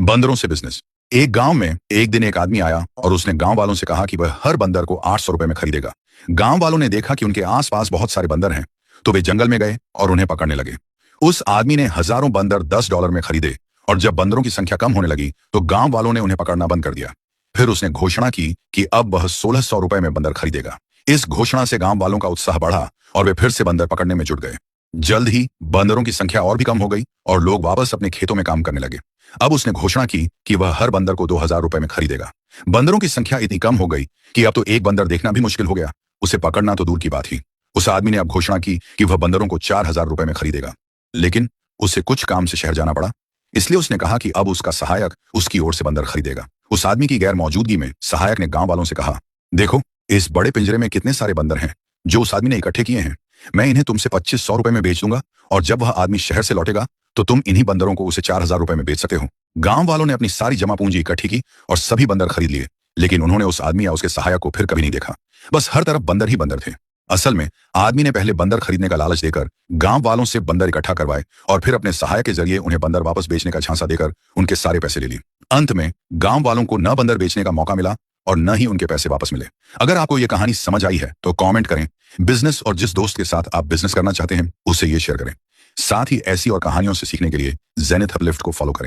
बंदरों से बिजनेस। एक गांव में एक दिन एक आदमी आया और उसने गांव वालों से कहा कि वह हर बंदर को 800 रुपए में खरीदेगा। गांव वालों ने देखा कि उनके आसपास बहुत सारे बंदर हैं, तो वे जंगल में गए और उन्हें पकड़ने लगे। उस आदमी ने हजारों बंदर $10 में खरीदे और जब बंदरों की संख्या कम होने लगी तो गांव वालों ने उन्हें पकड़ना बंद कर दिया। फिर उसने घोषणा की कि अब वह 1600 रुपए में बंदर खरीदेगा। इस घोषणा से गांव वालों का उत्साह बढ़ा और वे फिर से बंदर पकड़ने में जुट गए। जल्द ही बंदरों की संख्या और भी कम हो गई और लोग वापस अपने खेतों में काम करने लगे। अब उसने घोषणा की कि वह हर बंदर को 2000 रुपए में खरीदेगा। बंदरों की संख्या इतनी कम हो गई कि अब तो एक बंदर देखना भी मुश्किल हो गया, उसे पकड़ना तो दूर की बात ही। उस आदमी ने अब घोषणा की कि वह बंदरों को 4000 रुपए में खरीदेगा, लेकिन उसे कुछ काम से शहर जाना पड़ा, इसलिए उसने कहा कि अब उसका सहायक उसकी ओर से बंदर खरीदेगा। उस आदमी की गैर मौजूदगी में सहायक ने गांव वालों से कहा, देखो, इस बड़े पिंजरे में कितने सारे बंदर हैं जो उस आदमी ने इकट्ठे किए हैं। मैं इन्हें तुमसे 2500 रुपए में बेच दूंगा और जब वह आदमी शहर से लौटेगा तो तुम इन्हीं बंदरों को उसे 4000 रुपए में बेच सकते हो। गांव वालों ने अपनी सारी जमा पूंजी इकट्ठी की और सभी बंदर खरीद लिए, लेकिन उन्होंने उस आदमी या उसके सहायक को फिर कभी नहीं देखा। बस हर तरफ बंदर ही बंदर थे। असल में आदमी ने पहले बंदर खरीदने का लालच देकर गांव वालों से बंदर इकट्ठा करवाए और फिर अपने सहायक के जरिए उन्हें बंदर वापस बेचने का झांसा देकर उनके सारे पैसे ले लिए। अंत में गांव वालों को न बंदर बेचने का मौका मिला और न ही उनके पैसे वापस मिले। अगर आपको यह कहानी समझ आई है तो कमेंट करें बिजनेस और जिस दोस्त के साथ आप बिजनेस करना चाहते हैं उससे ये शेयर करें। साथ ही ऐसी और कहानियों से सीखने के लिए जेनिथ अपलिफ्ट को फॉलो करें।